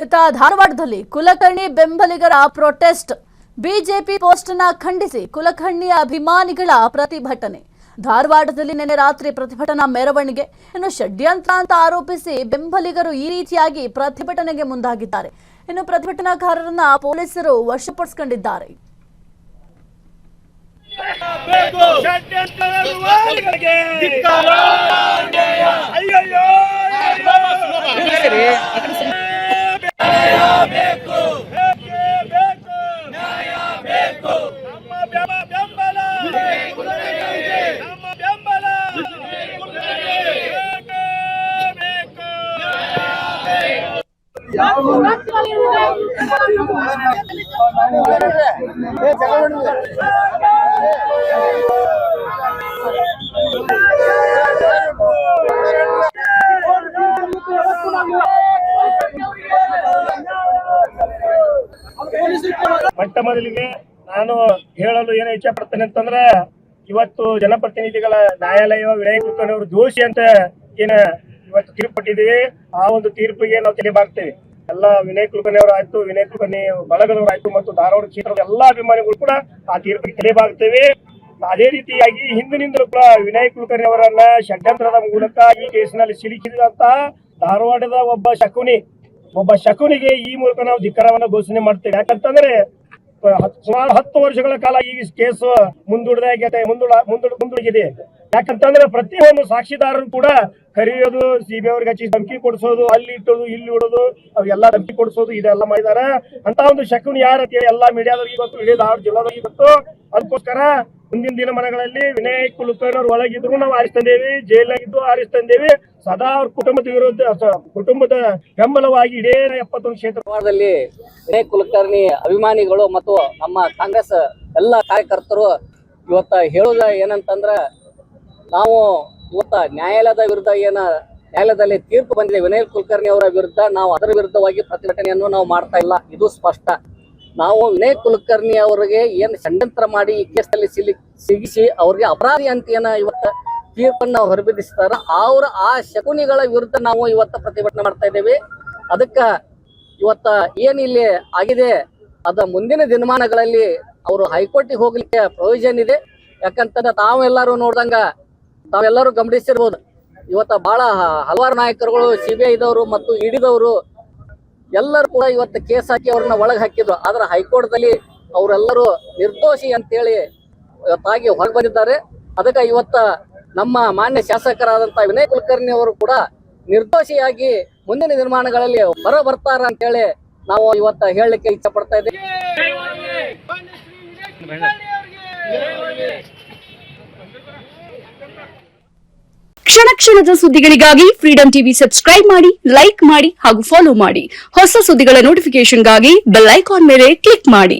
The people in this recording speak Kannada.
ಇತ್ತ ಧಾರವಾಡದಲ್ಲಿ ಕುಲಕರ್ಣಿ ಬೆಂಬಲಿಗರ ಪ್ರೊಟೆಸ್ಟ್. ಬಿಜೆಪಿ ಪೋಸ್ಟ್ನ ಖಂಡಿಸಿ ಕುಲಕರ್ಣಿಯ ಅಭಿಮಾನಿಗಳ ಪ್ರತಿಭಟನೆ. ಧಾರವಾಡದಲ್ಲಿ ನಿನ್ನೆ ರಾತ್ರಿ ಪ್ರತಿಭಟನಾ ಮೆರವಣಿಗೆ. ಇನ್ನು ಷಡ್ಯಂತ್ರ ಅಂತ ಆರೋಪಿಸಿ ಬೆಂಬಲಿಗರು ಈ ರೀತಿಯಾಗಿ ಪ್ರತಿಭಟನೆಗೆ ಮುಂದಾಗಿದ್ದಾರೆ. ಇನ್ನು ಪ್ರತಿಭಟನಾಕಾರರನ್ನ ಪೊಲೀಸರು ವಶಪಡಿಸಿಕೊಂಡಿದ್ದಾರೆ. ಮೊಟ್ಟ ಮೊದಲಿಗೆ ನಾನು ಹೇಳಲು ಏನು ಇಚ್ಛೆ ಪಡ್ತೇನೆ ಅಂತಂದ್ರೆ, ಇವತ್ತು ಜನಪ್ರತಿನಿಧಿಗಳ ನ್ಯಾಯಾಲಯ ವಿನಯ್ ಕುಲಕರ್ಣಿ ಅವರು ದೋಷಿ ಅಂತ ಇವತ್ತು ತೀರ್ಪು ಕೊಟ್ಟಿದ್ದೀವಿ. ಆ ಒಂದು ತೀರ್ಪಿಗೆ ನಾವು ತಲೆಬಾಗ್ತೇವೆ. ಎಲ್ಲ ವಿನಯ್ ಕುಲಕರ್ಣಿ ಅವರು ಆಯ್ತು, ವಿನಯ್ ಕುಲಕರ್ಣಿ ಬಳಗದವರು ಆಯ್ತು, ಮತ್ತು ಧಾರವಾಡ ಕ್ಷೇತ್ರದ ಎಲ್ಲಾ ಅಭಿಮಾನಿಗಳು ಕೂಡ ಆ ತೀರ್ಪಿಗೆ ತಲೆಬಾಗ್ತೇವೆ. ಅದೇ ರೀತಿಯಾಗಿ ಹಿಂದಿನಿಂದಲೂ ಕೂಡ ವಿನಯ್ ಕುಲಕರ್ಣಿ ಅವರನ್ನ ಷಡ್ಯಂತ್ರದ ಮೂಲಕ ಈ ಕೇಸಿನಲ್ಲಿ ಸಿಲುಕಿದಂತ ಧಾರವಾಡದ ಒಬ್ಬ ಶಕುನಿಗೆ ಈ ಮೂಲಕ ನಾವು ಧಿಕ್ಕಾರವನ್ನ ಘೋಷಣೆ ಮಾಡ್ತೇವೆ. ಯಾಕಂತಂದ್ರೆ ಸುಮಾರು 10 ವರ್ಷಗಳ ಕಾಲ ಈ ಕೇಸ್ ಮುಂದೂಡಿದೆ. ಯಾಕಂತಂದ್ರೆ ಪ್ರತಿಯೊಂದು ಸಾಕ್ಷಿದಾರರು ಕೂಡ ಕರೆಯೋದು, ಸಿಬಿಐ ಅವ್ರಿಗೆ ಹಚ್ಚಿ ಧಮಕಿ ಕೊಡಿಸೋದು, ಅಲ್ಲಿ ಇಟ್ಟೋದು, ಇಲ್ಲಿ ಇಡೋದು, ಅವ್ರಿಗೆಲ್ಲ ಧಮಕಿ ಕೊಡಿಸೋದು, ಇದೆಲ್ಲ ಮಾಡಿದಾರ. ಅಂತ ಒಂದು ಶಕುನಿ ಯಾರ ಎಲ್ಲಾ ಮೀಡಿಯಾದವ್ರಿಗೆ ಗೊತ್ತು, ಇಡೀ ಧಾರವಾಡ ಜಿಲ್ಲಾದವ್ರಿಗೆ ಗೊತ್ತು. ಅದಕ್ಕೋಸ್ಕರ ಮುಂದಿನ ದಿನಮಾನಗಳಲ್ಲಿ ವಿನಯ್ ಕುಲಕರ್ಣಿ ಅವರು ಒಳಗಿದ್ರು ನಾವು ಆರಿಸ್ತಂದೇವಿ, ಜೈಲಾಗಿದ್ದು ಆರಿಸ್ತಂದೇವಿ. ಸದಾ ಅವ್ರ ಕುಟುಂಬದ ಬೆಂಬಲವಾಗಿ ಇಡೀ 71 ಕ್ಷೇತ್ರದಲ್ಲಿ ವಿನಯ್ ಕುಲಕರ್ಣಿ ಅಭಿಮಾನಿಗಳು ಮತ್ತು ನಮ್ಮ ಕಾಂಗ್ರೆಸ್ ಎಲ್ಲ ಕಾರ್ಯಕರ್ತರು ಇವತ್ತ ಹೇಳುದ ಏನಂತಂದ್ರ, ನಾವು ಇವತ್ತ ನ್ಯಾಯಾಲಯದ ವಿರುದ್ಧ ನ್ಯಾಯಾಲಯದಲ್ಲಿ ತೀರ್ಪು ಬಂದಿದೆ ವಿನಯ್ ಕುಲಕರ್ಣಿ ಅವರ ವಿರುದ್ಧ, ನಾವು ಅದರ ವಿರುದ್ಧವಾಗಿ ಪ್ರತಿಭಟನೆಯನ್ನು ನಾವು ಮಾಡ್ತಾ ಇಲ್ಲ. ಇದು ಸ್ಪಷ್ಟ. ನಾವು ವಿನಯ್ ಕುಲಕರ್ಣಿ ಅವರಿಗೆ ಷಡ್ಯಂತ್ರ ಮಾಡಿ ಈ ಕೇಸಲ್ಲಿ ಸಿಗಿಸಿ ಅವ್ರಿಗೆ ಅಪರಾಧಿ ಅಂತ ಇವತ್ತ ತೀರ್ಪನ್ನು ಹೊರಬಿಡಿಸ್ತಾರ, ಆ ಶಕುನಿಗಳ ವಿರುದ್ಧ ನಾವು ಇವತ್ತ ಪ್ರತಿಭಟನೆ ಮಾಡ್ತಾ ಇದ್ದೇವೆ. ಅದಕ್ಕ ಇವತ್ತ ಏನಿಲ್ಲಿ ಆಗಿದೆ ಅದ ಮುಂದಿನ ದಿನಮಾನಗಳಲ್ಲಿ ಅವರು ಹೈಕೋರ್ಟಿಗೆ ಹೋಗ್ಲಿಕ್ಕೆ ಪ್ರಯೋಜನ ಇದೆ. ಯಾಕಂತಂದ್ರೆ ತಾವೆಲ್ಲರೂ ಗಮನಿಸಿರ್ಬೋದು, ಇವತ್ತ ಬಹಳ ಹಲವಾರು ನಾಯಕರುಗಳು, ಸಿಬಿಐದವರು ಮತ್ತು ಇಡಿದವರು ಎಲ್ಲರೂ ಕೂಡ ಇವತ್ತು ಕೇಸ್ ಹಾಕಿ ಅವ್ರನ್ನ ಒಳಗೆ ಹಾಕಿದ್ರು. ಆದ್ರೆ ಹೈಕೋರ್ಟ್ದಲ್ಲಿ ಅವರೆಲ್ಲರೂ ನಿರ್ದೋಷಿ ಅಂತೇಳಿ ಇವತ್ತಾಗಿ ಹೊರಗೆ ಬಂದಿದ್ದಾರೆ. ಅದಕ್ಕೆ ಇವತ್ತ ನಮ್ಮ ಮಾನ್ಯ ಶಾಸಕರಾದಂತಹ ವಿನಯ್ ಕುಲಕರ್ಣಿ ಅವರು ಕೂಡ ನಿರ್ದೋಷಿಯಾಗಿ ಮುಂದಿನ ನಿರ್ಮಾಣಗಳಲ್ಲಿ ಹೊರ ಬರ್ತಾರ ಅಂತೇಳಿ ನಾವು ಇವತ್ತ ಹೇಳಲಿಕ್ಕೆ ಇಚ್ಛೆ ಪಡ್ತಾ ಇದ್ದೇವೆ. ಕ್ಷಣ ಕ್ಷಣದ ಸುದ್ದಿಗಳಿಗಾಗಿ ಫ್ರೀಡಂ ಟಿವಿ ಸಬ್ಸ್ಕ್ರೈಬ್ ಮಾಡಿ, ಲೈಕ್ ಮಾಡಿ ಹಾಗೂ ಫಾಲೋ ಮಾಡಿ. ಹೊಸ ಸುದ್ದಿಗಳ ನೋಟಿಫಿಕೇಶನ್ಗಾಗಿ ಬೆಲ್ ಐಕಾನ್ ಮೇಲೆ ಕ್ಲಿಕ್ ಮಾಡಿ.